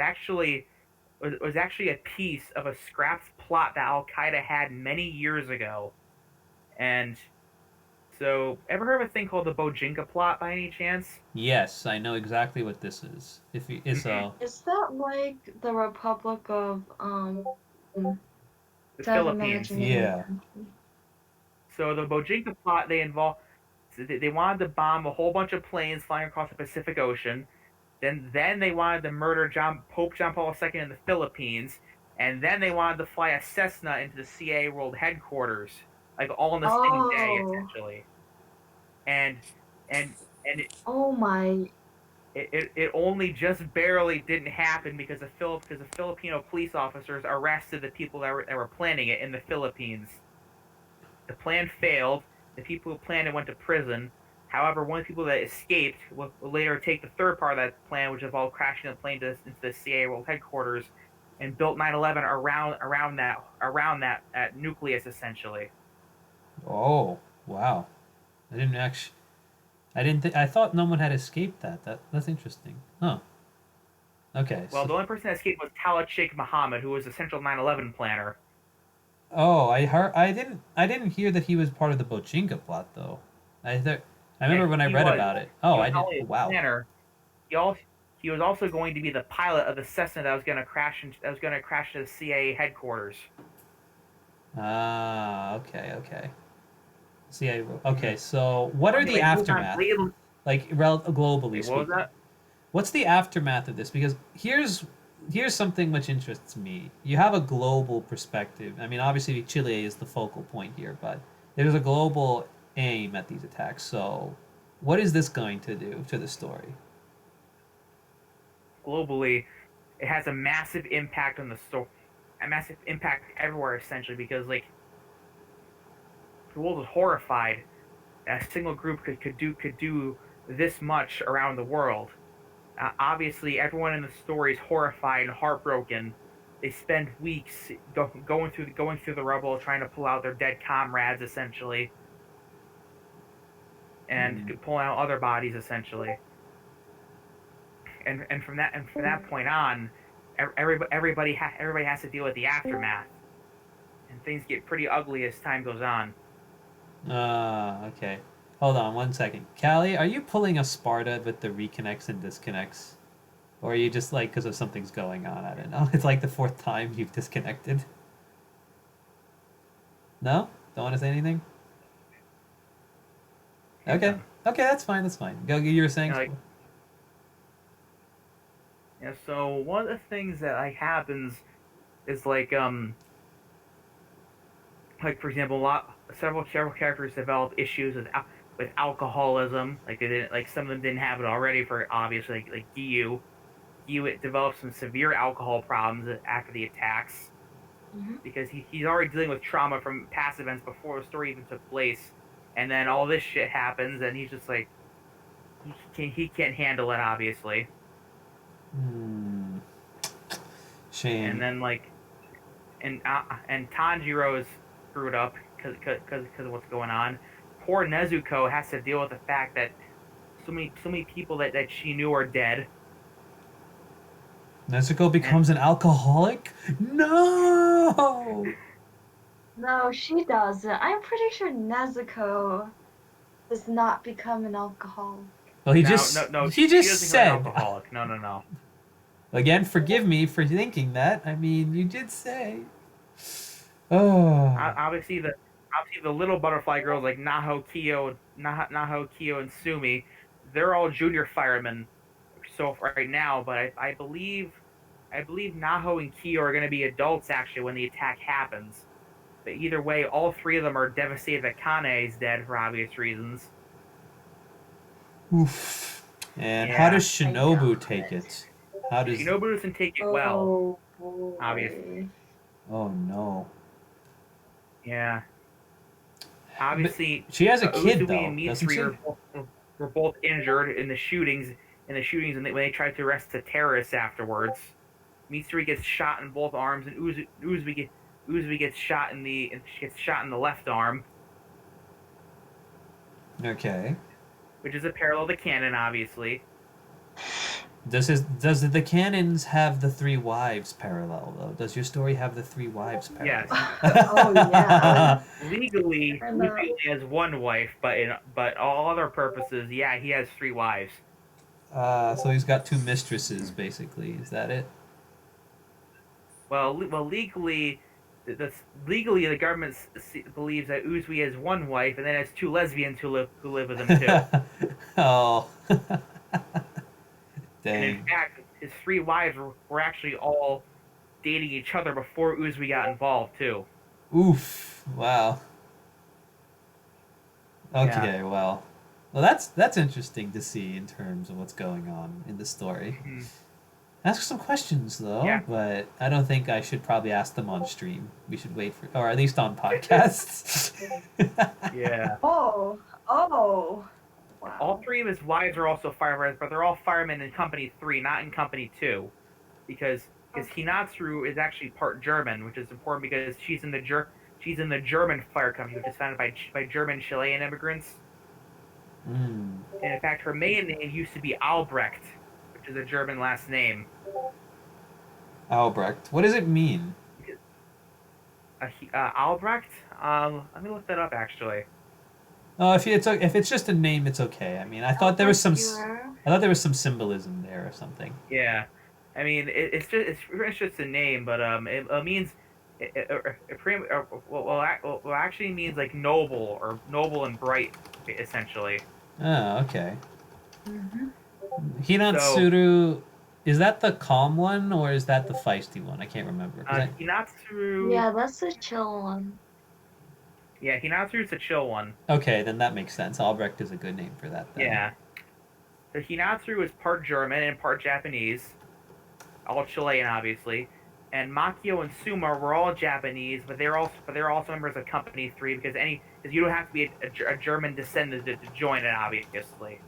was actually a piece of a scrapped plot that Al Qaeda had many years ago, and so ever heard of a thing called the Bojinka plot by any chance? Yes, I know exactly what this is. Is that like the Republic of The that Philippines. imaginary Yeah. country? So the Bojinka plot they wanted to bomb a whole bunch of planes flying across the Pacific Ocean. Then they wanted to murder Pope John Paul II in the Philippines, and then they wanted to fly a Cessna into the CIA world headquarters, like all in the same day, essentially. And Oh my. it only just barely didn't happen because the Filipino police officers arrested the people that were planning it in the Philippines. The plan failed. The people who planned it went to prison. However, one of the people that escaped will later take the third part of that plan, which involved crashing the plane into the CIA world headquarters, and built 9/11 around that nucleus, essentially. Oh, wow. I thought no one had escaped that. That's interesting. Huh. Okay. Well, the only person that escaped was Khalid Sheikh Mohammed, who was the central 9/11 planner. Oh, I didn't hear that he was part of the Bojinka plot though. I remember when I read about it. Oh, I didn't. Wow. Planner. he was also going to be the pilot of the Cessna that was going to crash into the CIA headquarters. Ah, okay. See, okay. So, what are the aftermath? Like, globally Wait, what was speaking, that? what's the aftermath of this? Because here's something which interests me. You have a global perspective. I mean, obviously Chile is the focal point here, but there's a global aim at these attacks. So, what is this going to do to the story? Globally, it has a massive impact on the story, a massive impact everywhere essentially because like the world is horrified that a single group could do this much around the world. Obviously, everyone in the story is horrified and heartbroken. They spend weeks going through the rubble, trying to pull out their dead comrades, essentially, and pulling out other bodies, essentially. And from that point on, everybody has to deal with the aftermath, and things get pretty ugly as time goes on. Okay. Hold on 1 second. Callie, are you pulling a Sparta with the reconnects and disconnects? Or are you just like, because of something's going on? I don't know. It's like the 4th time you've disconnected. No? Don't want to say anything? Okay. Okay, that's fine. That's fine. Go. You were saying. Yeah. So one of the things that like happens is like for example, several characters develop issues with alcoholism. Like they didn't, like some of them didn't have it already for obviously like Giyu. Giyu develops some severe alcohol problems after the attacks because he's already dealing with trauma from past events before the story even took place, and then all this shit happens, and he's just like he can't handle it obviously. Shame. And then like and Tanjiro is screwed up because of what's going on. Poor Nezuko has to deal with the fact that so many people that she knew are dead. Nezuko becomes an alcoholic? No! No, she doesn't. I'm pretty sure Nezuko does not become an alcoholic. Well, he just said an alcoholic. No. Again, forgive me for thinking that. I mean, you did say. Oh. Obviously the little butterfly girls like Naho, Kyo, and Sumi, they're all junior firemen. So right now, but I believe Naho and Kyo are going to be adults actually when the attack happens. But either way, all 3 of them are devastated that Kane is dead for obvious reasons. Oof. And how does Shinobu take it? How does Shinobu doesn't take it well? Obviously. Oh no. Yeah. Obviously, but she has a kid Uzui though, and Mitsuri were both injured in the shootings. And when they tried to arrest the terrorists afterwards, Mitsuri gets shot in both arms, and Uzui gets shot in the left arm. Okay. Which is a parallel to canon, obviously. Does the canons have the 3 wives parallel though? Does your story have the 3 wives parallel? Yes. Oh yeah. Legally, Uzui has 1 wife, but all other purposes, yeah, he has 3 wives. So he's got 2 mistresses, basically. Is that it? Well, legally, the government believes that Uzui has 1 wife and then has 2 lesbians who live with him too. Oh. Dang. And in fact, his 3 wives were actually all dating each other before Uzui got involved too. Oof! Wow. Okay, yeah. Well, that's interesting to see in terms of what's going on in the story. Mm-hmm. Ask some questions though, but I don't think I should probably ask them on stream. We should wait for, or at least on podcasts. Yeah. Oh. Wow. All 3 of his wives are also firefighters, but they're all firemen in Company 3, not in Company 2, because Hinatsuru is actually part German, which is important because she's in the German fire company, which is founded by German Chilean immigrants. And in fact, her maiden name used to be Albrecht, which is a German last name. Albrecht. What does it mean? Albrecht? Let me look that up, actually. Oh, if it's just a name, it's okay. I mean, I thought there was some Obscure. symbolism there or something. Yeah, I mean it's just a name, but it means well actually means like noble or noble and bright essentially. Oh, okay. Mm-hmm. So Hinatsuru, is that the calm one or is that the feisty one? I can't remember. Hinatsuru, Yeah, that's a chill one. yeah, Hinatsuru's a chill one. Okay, then that makes sense. Albrecht is a good name for that then. Yeah, so Hinatsuru is part German and part Japanese, all Chilean obviously. And Makio and Suma were all Japanese, but they're also members of Company 3 because you don't have to be a German descendant to join it, obviously.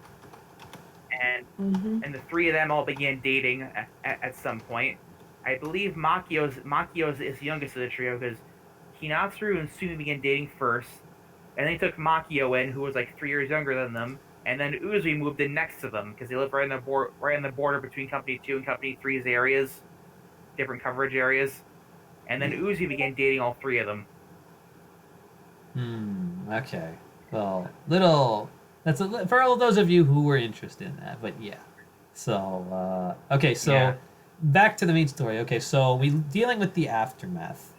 And Mm-hmm. and the three of them all began dating at some point. I believe Makio's is the youngest of the trio because Hinatsuru and Sumi began dating first, and they took Makio in, who was like 3 years younger than them, and then Uzi moved in next to them because they lived right on the border between Company 2 and Company 3's areas, different coverage areas. And then Uzi began dating all three of them. Okay. Well, for all those of you who were interested in that, but yeah. So, okay, so Yeah. back to the main story. Okay, so we dealing with the aftermath.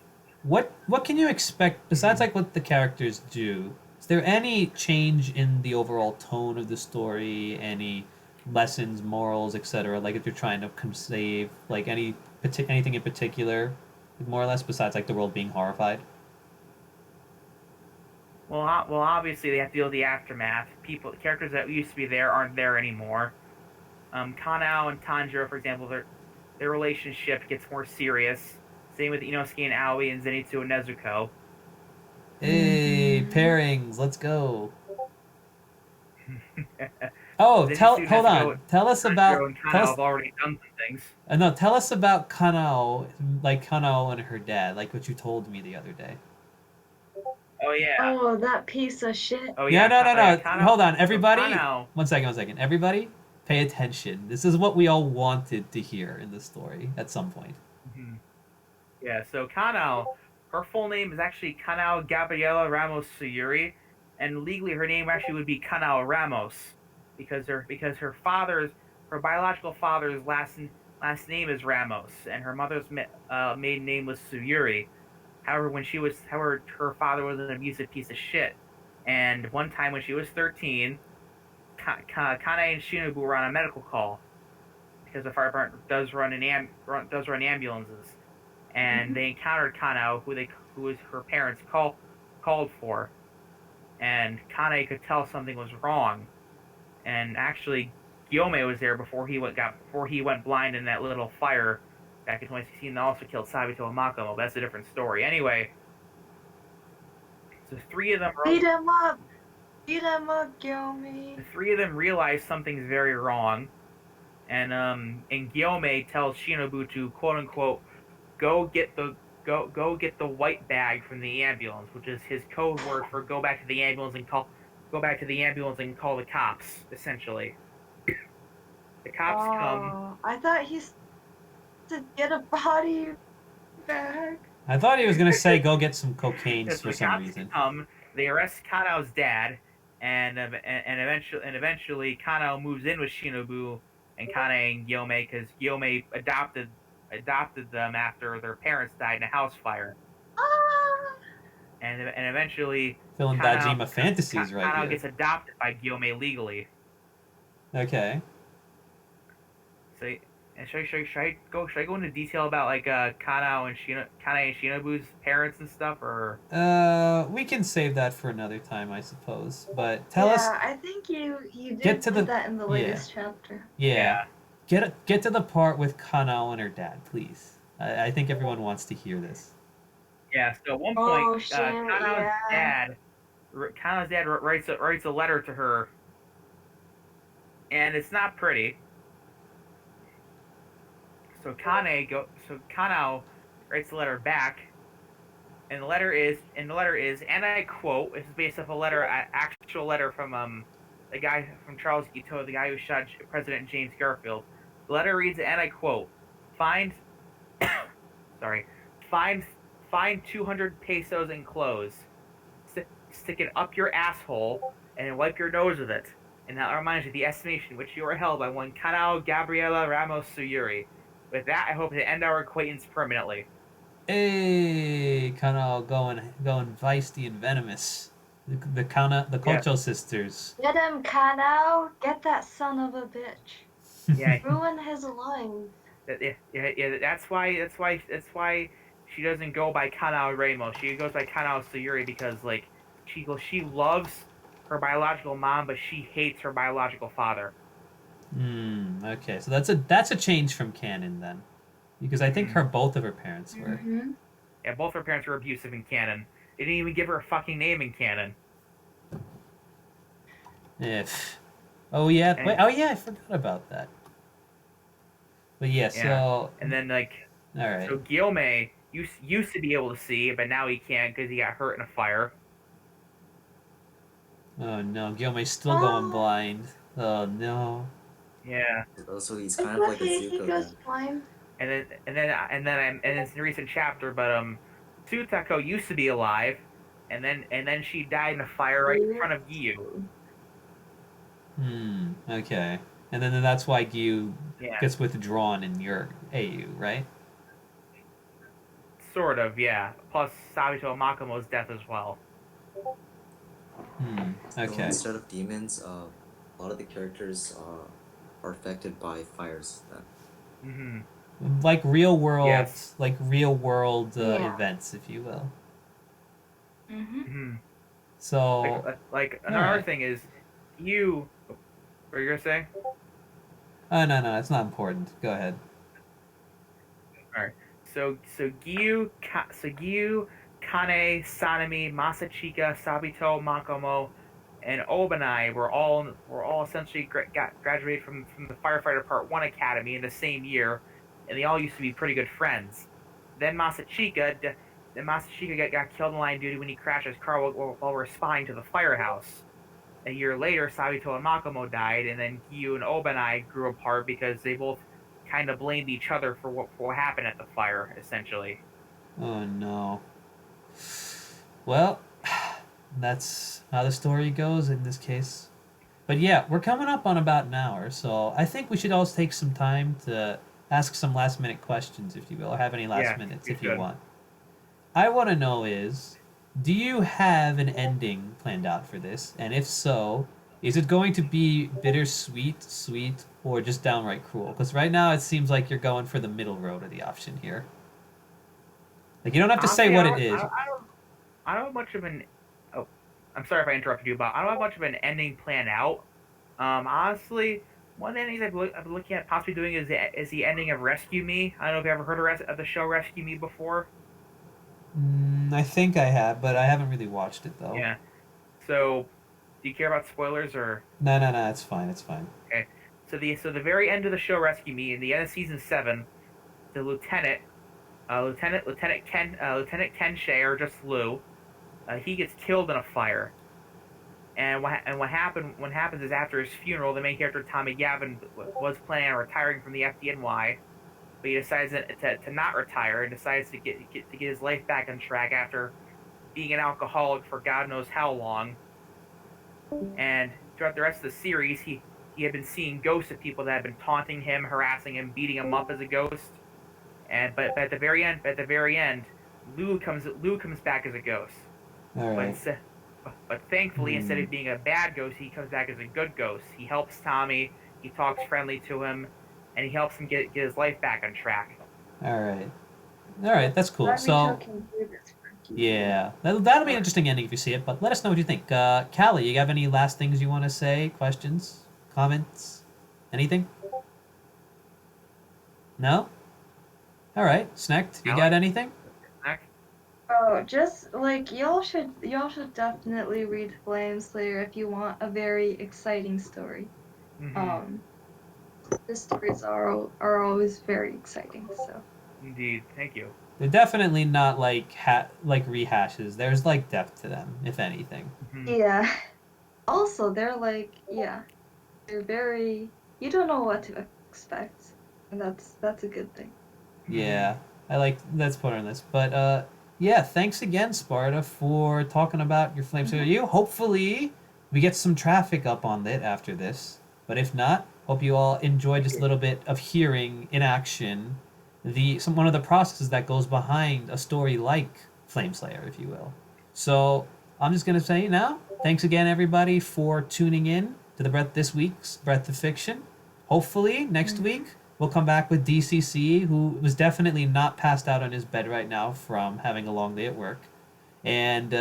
What can you expect besides like what the characters do? Is there any change in the overall tone of the story? Any lessons, morals, etc.? Like if you're trying to save like anything in particular, more or less besides like the world being horrified? Well, obviously they have to deal with the aftermath. Characters that used to be there aren't there anymore. Kanao and Tanjiro, for example, their relationship gets more serious. Same with Inosuke and Aoi and Zenitsu and Nezuko. Hey, Mhm. pairings, let's go. Oh, Zenitsu, hold Nezuko, on. Tell us Tanjiro, about and Kanao have already done some things. no, tell us about Kanao, like Kanao and her dad, like what you told me the other day. Oh yeah, Oh, that piece of shit. oh Yeah, yeah, no, no, yeah. no. Hold on, So everybody. Kanao, One second, one second. Everybody, pay attention. This is what we all wanted to hear in the story at some point. mhm. Yeah. So Kanao, her full name is actually Kanao Gabriela Ramos Sayuri, and legally her name actually would be Kanao Ramos, her biological father's last name is Ramos, and her mother's maiden name was Sayuri. However, her father was an abusive piece of shit, and one time when she was 13, Kanae and Shinobu were on a medical call because the fire department does run ambulances, and they encountered Kanao, who was her parents called for, and Kanae could tell something was wrong, and actually Gyome was there before he went blind in that little fire back in 2016 that also killed Sabito and Makomo. But that's a different story. Anyway, so Beat him up! Beat him up, Gyomi! the three of them realize something's very wrong, and Gyome tells Shinobu to quote unquote go get the white bag from the ambulance, which is his code word for go back to the ambulance and call the cops. Essentially, the cops come. Oh, I thought he said get a body bag. I thought he was gonna say go get some cocaine So for the some cops reason. come. They arrest Kanao's dad, and eventually Kanao moves in with Shinobu and Kanae and Gyome because Gyome adopted them after their parents died in a house fire. Ah! And eventually Feeling Dajima fantasies right Kanao here. gets adopted by Gyome legally. Okay. So, and should I go into detail about like Kanae and Shinobu's parents and stuff, or We can save that for another time, I suppose. But Yeah, I think you Get did to put the- that in the latest chapter. yeah. Get to the part with Kanao and her dad, please. I think everyone wants to hear this. yeah. So at one Oh, point, shit, yeah. Kanao's dad writes a letter to her, and it's not pretty. So Kanao writes the letter back, and the letter is, and I quote, this is based off actual letter from the guy from Charles Ito, the guy who shot President James Garfield. The letter reads, and I quote, find, sorry, find 200 pesos in clothes, stick it up your asshole, and then wipe your nose with it. And that reminds you of the estimation which you are held by one Kanao Gabriela Ramos Suyuri. With that, I hope to end our acquaintance permanently. Hey, kind of going feisty and venomous. The Kocho sisters. Get him, Kanao! Get that son of a bitch. Yeah, Ruin his life. yeah. That's why she doesn't go by Kanao Ramos. She goes by Kanao Suyuri because like she loves her biological mom, but she hates her biological father. Okay, so that's a change from canon then, because I think both of her parents were. Mm-hmm. Yeah, both her parents were abusive in canon. They didn't even give her a fucking name in canon. If. Oh yeah. And- Wait, oh yeah, I forgot about that. But yeah, so. And then like. All right. So Guillaume used to be able to see, but now he can't because he got hurt in a fire. Oh no, Guillaume's still going blind. Oh no. Yeah. Also, he's kind of like a He Zuko goes then. blind. And it's in a recent chapter, but Tsutako used to be alive, and then she died in a fire right in front of Giyu. Okay. And then that's why Gyu Yeah. gets withdrawn in your AU, right? Sort of, yeah. Plus Sabito Makomo's death as well. So Okay. instead of demons, a lot of the characters are affected by fires. Then. Like real world, Yes. Yeah. events, if you will. Mm-hmm. So. Like another thing is, what were you gonna say? Oh no, it's not important. Go ahead. Alright. So Giyu, Kane, Sanemi, Masachika, Sabito, Makomo, and Obanai were all essentially graduated from the Firefighter Part 1 Academy in the same year, and they all used to be pretty good friends. Then Masachika got killed in line of duty when he crashed his car while responding to the firehouse. A year later, Sabito and Makomo died, and then Giyu and Obanai grew apart because they both kind of blamed each other for what happened at the fire, essentially. Oh no. Well, that's how the story goes in this case. But yeah, we're coming up on about an hour, so I think we should all take some time to ask some last minute questions, if you will, or have any last minutes if you should. want. I want to know is, do you have an ending planned out for this? And if so, is it going to be bittersweet, sweet, or just downright cruel? Because right now it seems like you're going for the middle road of the option here. Like, you don't have to say what it is. I don't have much of an. Oh, I'm sorry if I interrupted you, but I don't have much of an ending planned out. Honestly, one of the endings I've been looking at possibly doing is the ending of Rescue Me. I don't know if you ever heard of the show Rescue Me before. I think I have, but I haven't really watched it though. Yeah. So, do you care about spoilers or? No, it's fine. It's fine. Okay. So the very end of the show Rescue Me, in the end of season 7, the Lieutenant Ken Shea, or just Lou, he gets killed in a fire. And what happens is after his funeral, the main character Tommy Gavin was planning on retiring from the FDNY, but he decides to not retire and decides to get his life back on track after being an alcoholic for God knows how long. And throughout the rest of the series, he had been seeing ghosts of people that had been taunting him, harassing him, beating him up as a ghost. But at the very end, Lou comes back as a ghost. All right. But thankfully, instead of being a bad ghost, he comes back as a good ghost. He helps Tommy. He talks friendly to him, and he helps him get his life back on track. All right. That's cool. So yeah, that'll be an interesting ending if you see it. But let us know what you think. Callie, you have any last things you want to say? Questions, comments, anything? No. All right, Snecht, you got anything? Oh, just like y'all should definitely read Flame Slayer if you want a very exciting story. The stories are always very exciting. So. Indeed, thank you. They're definitely not like rehashes. There's like depth to them, if anything. Yeah. Also, they're like they're very. You don't know what to expect, and that's a good thing. Yeah, let's put her on this, but yeah, thanks again, Sparta, for talking about your Flame Slayer. Hopefully, we get some traffic up on it after this. But if not, hope you all enjoyed just a little bit of hearing in action one of the processes that goes behind a story like Flameslayer, if you will. So I'm just gonna say now, thanks again everybody for tuning in to this week's Breath of Fiction. Hopefully next week we'll come back with DCC, who was definitely not passed out on his bed right now from having a long day at work. And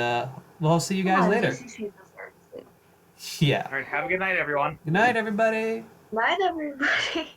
we'll see you guys later. DCC deserves it. Yeah. All right, have a good night, everyone. Good night, everybody. Night, everybody.